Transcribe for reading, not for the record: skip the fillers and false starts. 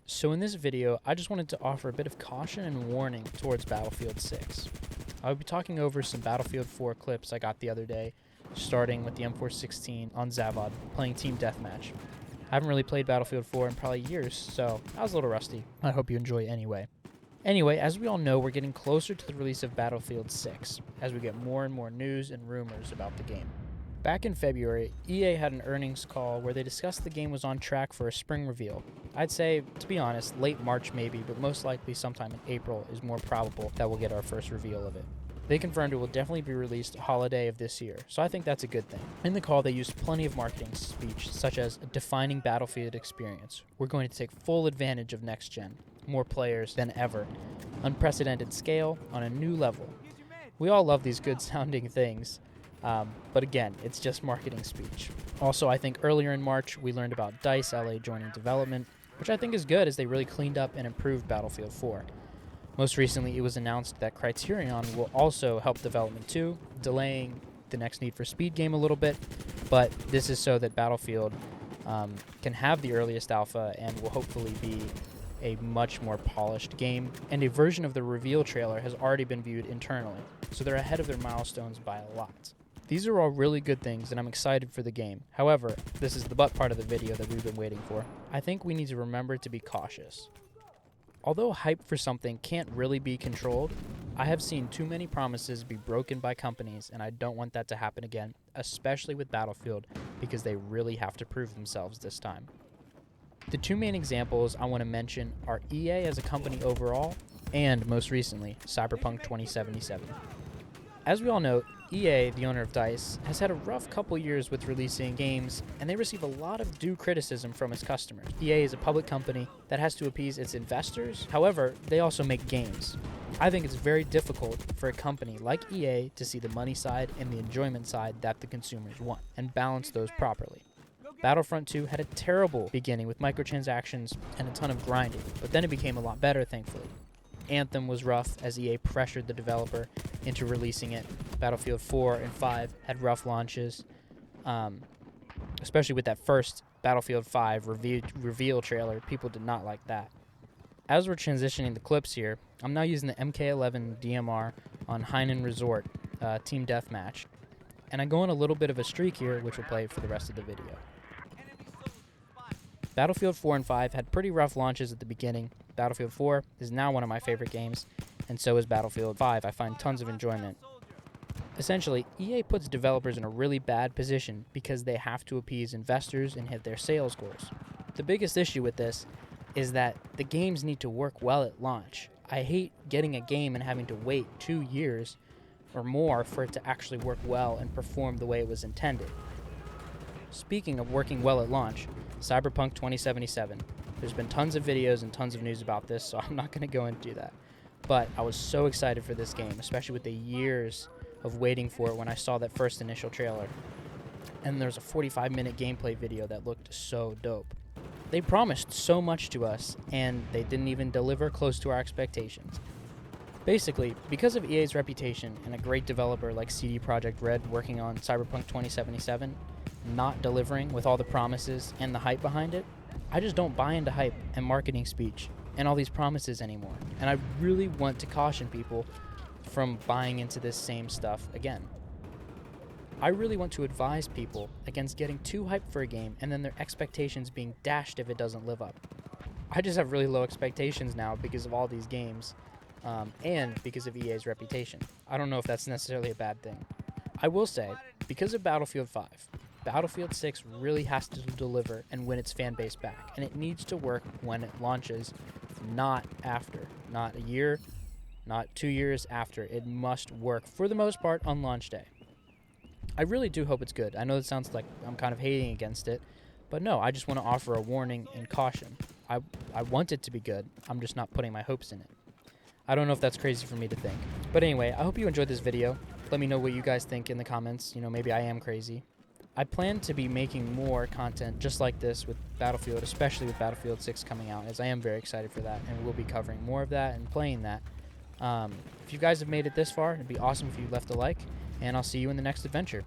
So in this video, I just wanted to offer a bit of caution and warning towards Battlefield 6. I'll be talking over some Battlefield 4 clips I got the other day, starting with the M416 on Zavod, playing Team Deathmatch. I haven't really played Battlefield 4 in probably years, so I was a little rusty. I hope you enjoy anyway. Anyway, as we all know, we're getting closer to the release of Battlefield 6, as we get more and more news and rumors about the game. Back in February, EA had an earnings call where they discussed the game was on track for a spring reveal. I'd say, to be honest, late March maybe, but most likely sometime in April is more probable that we'll get our first reveal of it. They confirmed it will definitely be released holiday of this year, so I think that's a good thing. In the call, they used plenty of marketing speech, such as a defining Battlefield experience. We're going to take full advantage of next gen, more players than ever, unprecedented scale on a new level. We all love these good sounding things. But again, it's just marketing speech. Also, I think earlier in March, we learned about DICE LA joining development, which I think is good as they really cleaned up and improved Battlefield 4. Most recently, it was announced that Criterion will also help development too, delaying the next Need for Speed game a little bit, but this is so that Battlefield can have the earliest alpha and will hopefully be a much more polished game, and a version of the reveal trailer has already been viewed internally, so they're ahead of their milestones by a lot. These are all really good things, and I'm excited for the game. However, this is the butt part of the video that we've been waiting for. I think we need to remember to be cautious. Although hype for something can't really be controlled, I have seen too many promises be broken by companies, and I don't want that to happen again, especially with Battlefield, because they really have to prove themselves this time. The two main examples I want to mention are EA as a company overall, and most recently, Cyberpunk 2077. As we all know, EA, the owner of DICE, has had a rough couple years with releasing games, and they receive a lot of due criticism from its customers. EA is a public company that has to appease its investors. However, they also make games. I think it's very difficult for a company like EA to see the money side and the enjoyment side that the consumers want, and balance those properly. Battlefront 2 had a terrible beginning with microtransactions and a ton of grinding, but then it became a lot better, thankfully. Anthem was rough as EA pressured the developer into releasing it. Battlefield 4 and 5 had rough launches, especially with that first Battlefield 5 reveal trailer. People did not like that. As we're transitioning the clips here, I'm now using the MK11 DMR on Hainan Resort Team Deathmatch, and I go on a little bit of a streak here, which will play for the rest of the video. Battlefield 4 and 5 had pretty rough launches at the beginning. Battlefield 4 is now one of my favorite games, and so is Battlefield 5. I find tons of enjoyment. Essentially, EA puts developers in a really bad position because they have to appease investors and hit their sales goals. The biggest issue with this is that the games need to work well at launch. I hate getting a game and having to wait 2 years or more for it to actually work well and perform the way it was intended. Speaking of working well at launch, Cyberpunk 2077. There's been tons of videos and tons of news about this, so I'm not going to go into that. But I was so excited for this game, especially with the years of waiting for it when I saw that first initial trailer. And there's a 45-minute gameplay video that looked so dope. They promised so much to us, and they didn't even deliver close to our expectations. Basically, because of EA's reputation and a great developer like CD Projekt Red working on Cyberpunk 2077, not delivering with all the promises and the hype behind it, I just don't buy into hype and marketing speech and all these promises anymore. And I really want to caution people from buying into this same stuff again. I really want to advise people against getting too hyped for a game and then their expectations being dashed if it doesn't live up. I just have really low expectations now because of all these games, and because of EA's reputation. I don't know if that's necessarily a bad thing. I will say, because of Battlefield 5, Battlefield 6 really has to deliver and win its fan base back, and it needs to work when it launches, not after. Not a year, not 2 years after. It must work, for the most part, on launch day. I really do hope it's good. I know it sounds like I'm kind of hating against it, but no, I just want to offer a warning and caution. I want it to be good. I'm just not putting my hopes in it. I don't know if that's crazy for me to think. But anyway, I hope you enjoyed this video. Let me know what you guys think in the comments. Maybe I am crazy. I plan to be making more content just like this with Battlefield, especially with Battlefield 6 coming out, as I am very excited for that, and we'll be covering more of that and playing that. If you guys have made it this far, it'd be awesome if you left a like, and I'll see you in the next adventure.